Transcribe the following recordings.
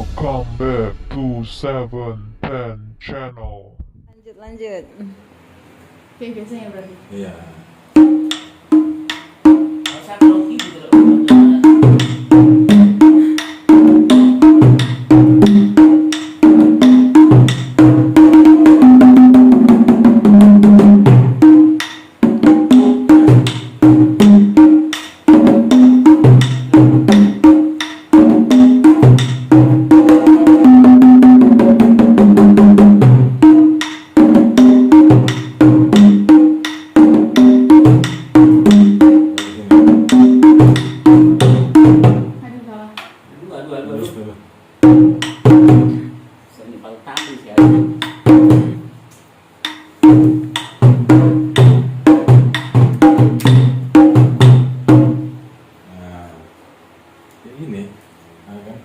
Welcome back to 710 channel. Lanjut. Kayak biasanya berarti. Iya. Masa kroki gitu loh. Aduh. Senimpal tadi sekarang. Nah, kayak gini, nah, kan?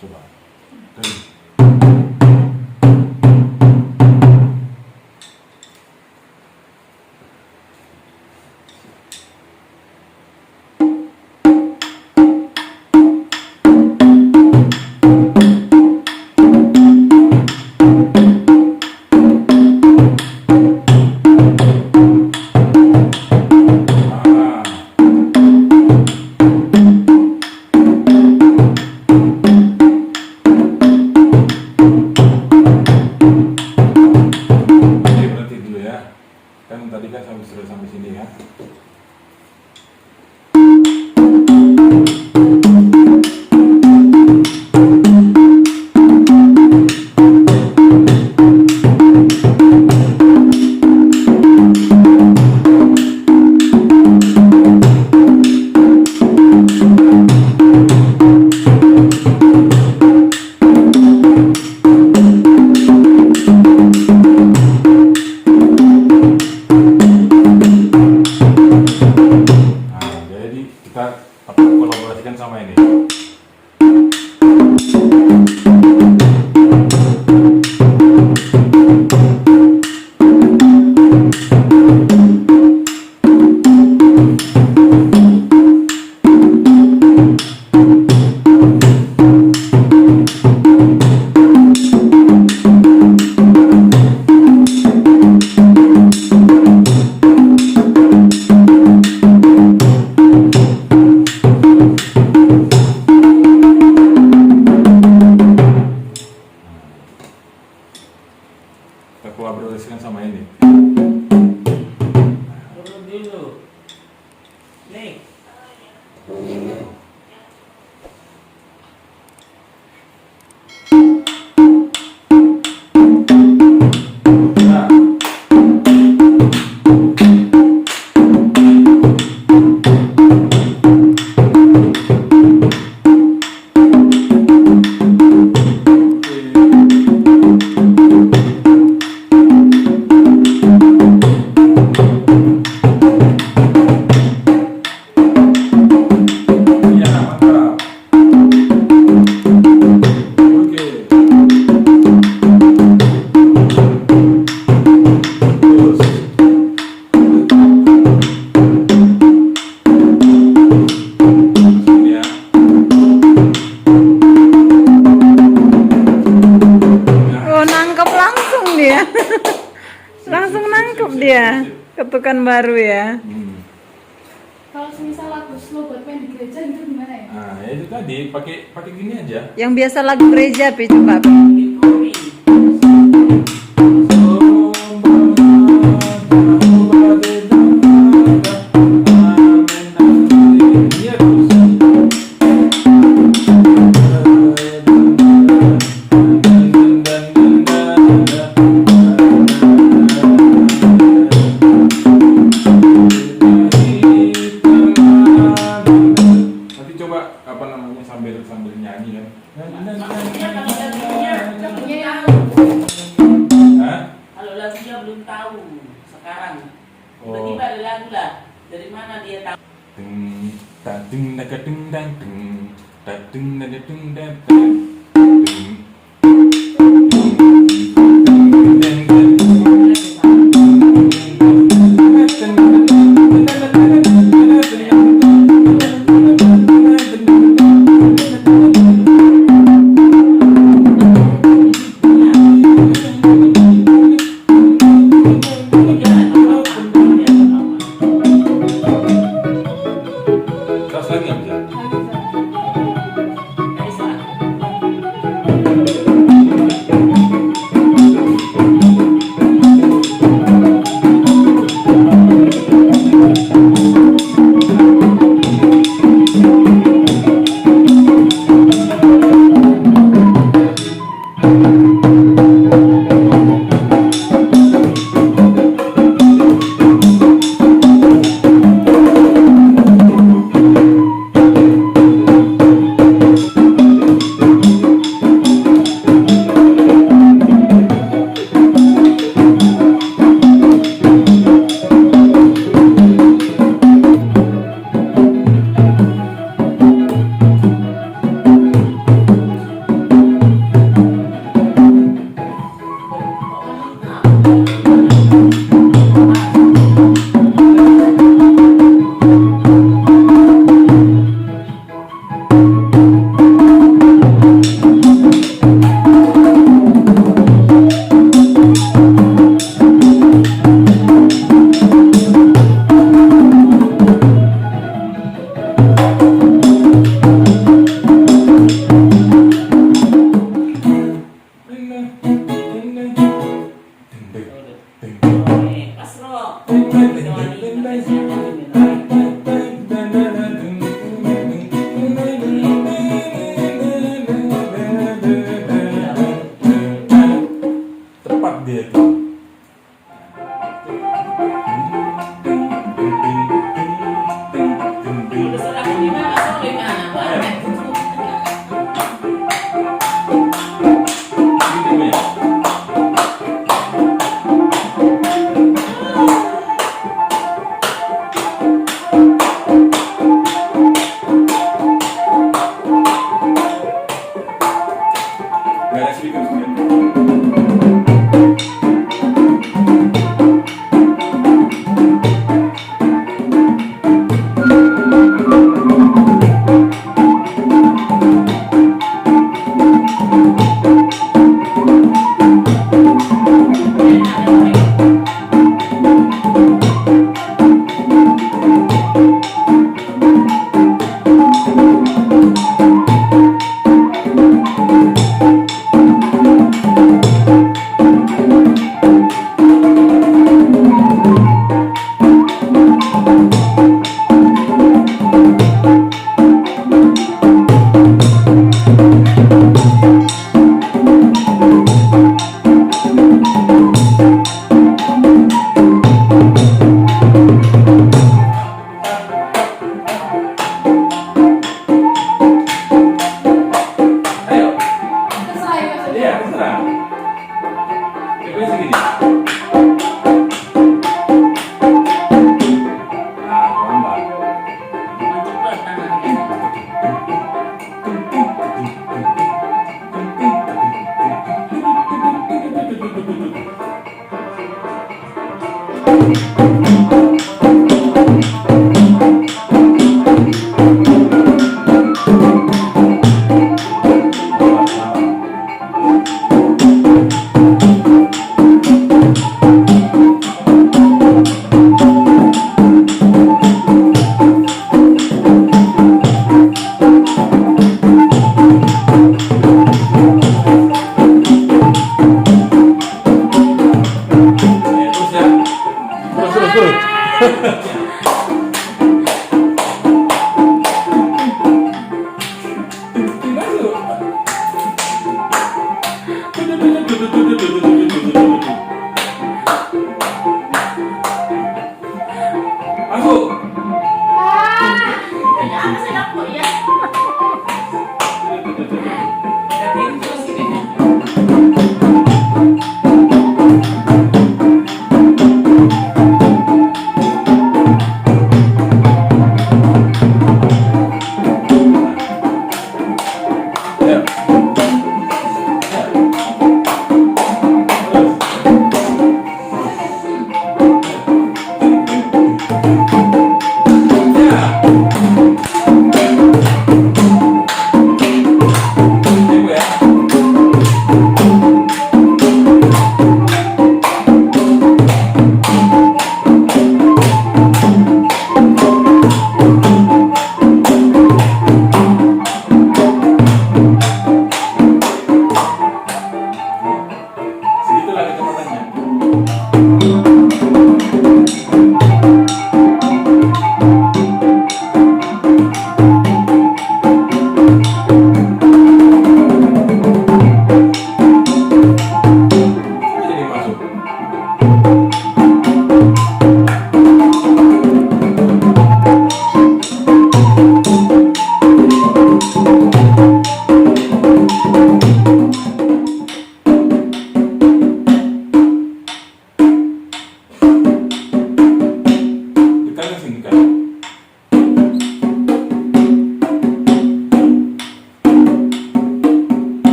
Coba. Oke, berarti dulu ya. Kan tadi kan sudah sampai sini ya. Nah, jadi kita kolaborasikan sama ini. Kita kolaborasikan sama ini. Turun dulu. Nih. Nah, iya, mantap. Oke. Terus. Sini ya. Oh, nangkep langsung dia. Langsung nangkep dia. Ketukan baru ya. Kalau misal lagu slow buat main di gereja itu gimana ya? Nah, ya itu tadi pakai gini aja. Yang biasa lagu gereja, Pi, coba. Dikori. Iya, terus. Nanti coba apa namanya sambil nyanyi kan. Maksudnya kalau lagunya belum tahu. Hah? Kalau lagunya belum tahu sekarang. Oh. Tiba-tiba ada lagu lah. Dari mana dia tahu? Ding tak ding naga ding dang ding tak ding naga ding dang ding terus lagi apa ya? Dari sana.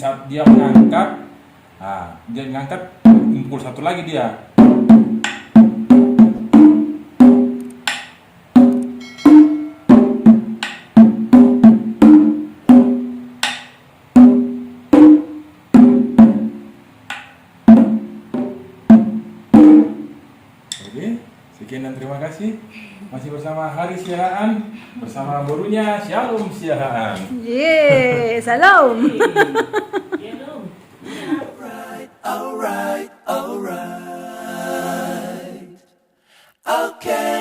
saat dia mengangkat, dia mengangkat, pukul satu lagi dia. Oke, sekian dan terima kasih. Masih bersama Hari Siahaan, bersama borunya Shalom Siahaan. Yeay, salam. Dia dong. Okay.